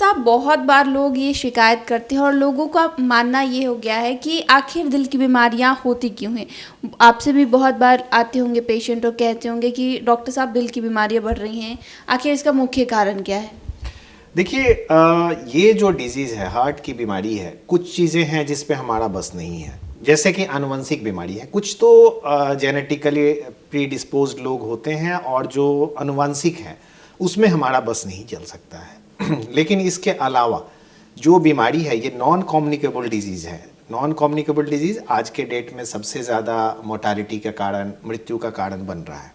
साहब, बहुत बार लोग ये शिकायत करते हैं और लोगों का मानना ये हो गया है कि आखिर दिल की बीमारियां होती क्यों हैं। आपसे भी बहुत बार आते होंगे पेशेंट और कहते होंगे कि डॉक्टर साहब दिल की बीमारियां बढ़ रही हैं, आखिर इसका मुख्य कारण क्या है? देखिए, ये जो डिजीज़ है, हार्ट की बीमारी है, कुछ चीज़ें हैं जिस पे हमारा बस नहीं है। जैसे कि आनुवंशिक बीमारी है, कुछ तो जेनेटिकली प्रीडिस्पोज्ड लोग होते हैं और जो आनुवंशिक है उसमें हमारा बस नहीं चल सकता है। लेकिन इसके अलावा जो बीमारी है ये नॉन कम्युनिकेबल डिजीज़ है। नॉन कम्युनिकेबल डिजीज़ आज के डेट में सबसे ज़्यादा मोर्टालिटी का कारण, मृत्यु का कारण बन रहा है।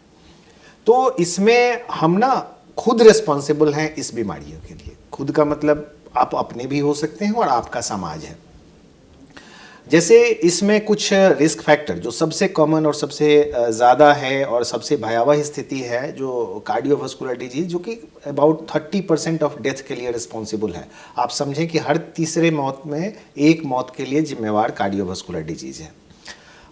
तो इसमें हम ना खुद रिस्पॉन्सिबल हैं इस बीमारियों के लिए। खुद का मतलब आप अपने भी हो सकते हैं और आपका समाज है। जैसे इसमें कुछ रिस्क फैक्टर जो सबसे कॉमन और सबसे ज़्यादा है और सबसे भयावह स्थिति है, जो कार्डियोवास्कुलर डिजीज, जो कि अबाउट 30% ऑफ डेथ के लिए रिस्पॉन्सिबल है। आप समझें कि हर तीसरे मौत में एक मौत के लिए जिम्मेवार कार्डियोवास्कुलर डिजीज है।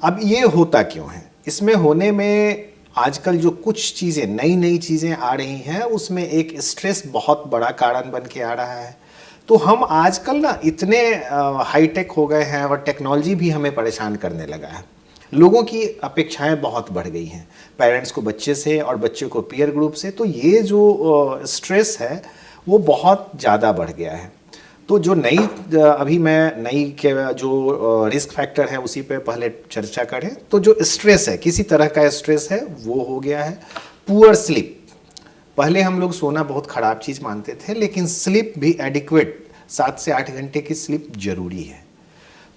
अब ये होता क्यों है? इसमें होने में आजकल जो कुछ चीज़ें, नई नई चीज़ें आ रही हैं, उसमें एक स्ट्रेस बहुत बड़ा कारण बन के आ रहा है। तो हम आजकल ना इतने हाईटेक हो गए हैं और टेक्नोलॉजी भी हमें परेशान करने लगा है। लोगों की अपेक्षाएं बहुत बढ़ गई हैं, पेरेंट्स को बच्चे से और बच्चे को पीयर ग्रुप से। तो ये जो स्ट्रेस है वो बहुत ज़्यादा बढ़ गया है। तो जो अभी मैं नई के जो रिस्क फैक्टर है उसी पे पहले चर्चा करें। तो जो स्ट्रेस है, किसी तरह का स्ट्रेस है, वो हो गया है पुअर स्लीप। पहले हम लोग सोना बहुत ख़राब चीज़ मानते थे, लेकिन स्लीप भी एडिक्वेट 7 से 8 घंटे की स्लीप जरूरी है।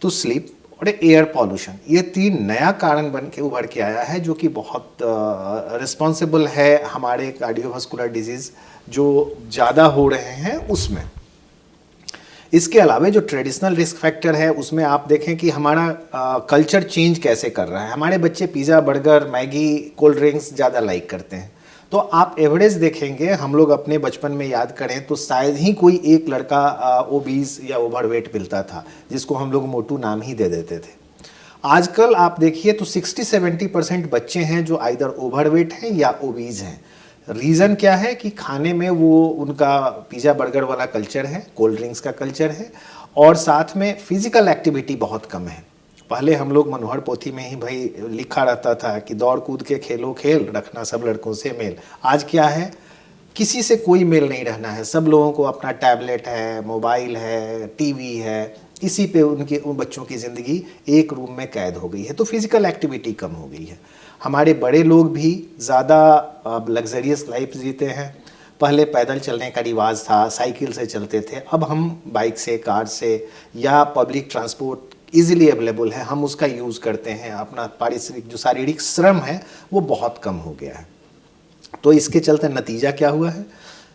तो स्लीप और एयर पॉल्यूशन, ये 3 नया कारण बन के उभर के आया है, जो कि बहुत रिस्पॉन्सिबल है हमारे कार्डियोवास्कुलर डिजीज़ जो ज़्यादा हो रहे हैं उसमें। इसके अलावा जो ट्रेडिशनल रिस्क फैक्टर है उसमें आप देखें कि हमारा कल्चर चेंज कैसे कर रहा है। हमारे बच्चे pizza, burger, Maggi, cold drinks ज़्यादा लाइक करते हैं। तो आप एवरेज देखेंगे, हम लोग अपने बचपन में याद करें तो शायद ही कोई एक लड़का ओबीज या ओवरवेट मिलता था, जिसको हम लोग मोटू नाम ही दे देते थे। आजकल आप देखिए तो 60-70% बच्चे हैं जो आइदर ओवरवेट हैं या ओबीज हैं। रीज़न क्या है कि खाने में वो उनका पिज़्ज़ा बर्गर वाला कल्चर है, कोल्ड ड्रिंक्स का कल्चर है, और साथ में फिजिकल एक्टिविटी बहुत कम है। पहले हम लोग मनोहर पोथी में ही भाई लिखा रहता था कि दौड़ कूद के खेलो खेल, रखना सब लड़कों से मेल। आज क्या है, किसी से कोई मेल नहीं रहना है। सब लोगों को अपना टैबलेट है, मोबाइल है, टीवी है, इसी पे उन बच्चों की ज़िंदगी एक रूम में कैद हो गई है। तो फिजिकल एक्टिविटी कम हो गई है। हमारे बड़े लोग भी ज़्यादा लग्जरियस लाइफ जीते हैं। पहले पैदल चलने का रिवाज था, साइकिल से चलते थे। अब हम बाइक से, कार से या पब्लिक ट्रांसपोर्ट इजीली अवेलेबल है, हम उसका यूज़ करते हैं। अपना पारिश्रमिक जो शारीरिक श्रम है वो बहुत कम हो गया है। तो इसके चलते नतीजा क्या हुआ है,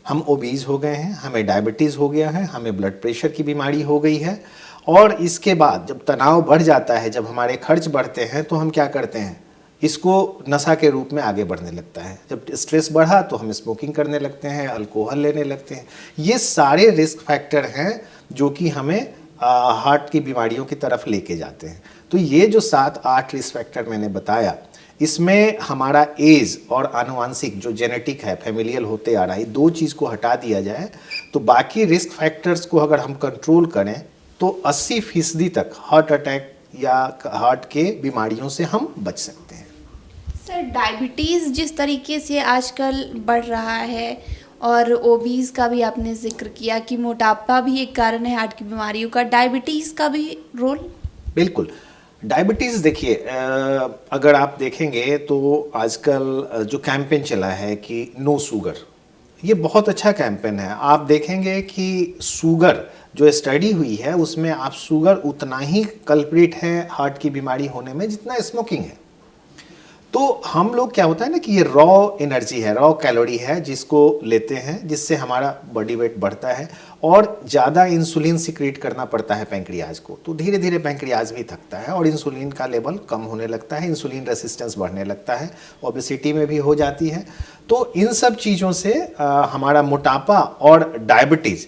हम ओबीज हो गए हैं, हमें डायबिटीज़ हो गया है, हमें ब्लड प्रेशर की बीमारी हो गई है। और इसके बाद जब तनाव बढ़ जाता है, जब हमारे खर्च बढ़ते हैं, तो हम क्या करते हैं, इसको नशा के रूप में आगे बढ़ने लगता है। जब स्ट्रेस बढ़ा तो हम स्मोकिंग करने लगते हैं, अल्कोहल लेने लगते हैं। ये सारे रिस्क फैक्टर हैं जो कि हमें हार्ट की बीमारियों की तरफ लेके जाते हैं। तो ये जो 7-8 रिस्क फैक्टर मैंने बताया, इसमें हमारा एज और आनुवंशिक जो जेनेटिक है, फैमिलियल होते आ रहा है, 2 चीज़ को हटा दिया जाए तो बाकी रिस्क फैक्टर्स को अगर हम कंट्रोल करें तो 80% तक हार्ट अटैक या हार्ट के बीमारियों से हम बच सकते हैं। सर, डायबिटीज़ जिस तरीके से आजकल बढ़ रहा है और ओबीज का भी आपने जिक्र किया कि मोटापा भी एक कारण है हार्ट की बीमारियों का, डायबिटीज़ का भी रोल? बिल्कुल। डायबिटीज़ देखिए, अगर आप देखेंगे तो आजकल जो कैंपेन चला है कि नो शुगर, ये बहुत अच्छा कैंपेन है। आप देखेंगे कि शुगर जो स्टडी हुई है उसमें आप शुगर उतना ही कल्प्रिट है हार्ट की बीमारी होने में जितना स्मोकिंग है। तो हम लोग क्या होता है ना कि ये रॉ एनर्जी है, रॉ कैलोरी है, जिसको लेते हैं, जिससे हमारा बॉडी वेट बढ़ता है और ज़्यादा इंसुलिन सिक्रीट करना पड़ता है पैंक्रियाज को। तो धीरे धीरे पैंक्रियाज भी थकता है और इंसुलिन का लेवल कम होने लगता है, इंसुलिन रेसिस्टेंस बढ़ने लगता है, ओबेसिटी में भी हो जाती है। तो इन सब चीज़ों से हमारा मोटापा और डायबिटीज़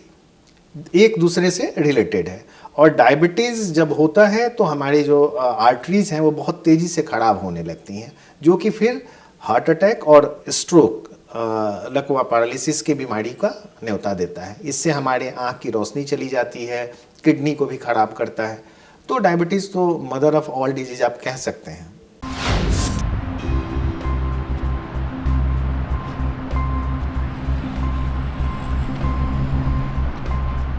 एक दूसरे से रिलेटेड है। और डायबिटीज़ जब होता है तो हमारी जो आर्टरीज हैं वो बहुत तेज़ी से ख़राब होने लगती हैं, जो कि फिर हार्ट अटैक और स्ट्रोक लकवा पैरालिसिस की बीमारी का न्योता देता है। इससे हमारे आँख की रोशनी चली जाती है, किडनी को भी खराब करता है। तो डायबिटीज़ तो मदर ऑफ ऑल डिजीज आप कह सकते हैं।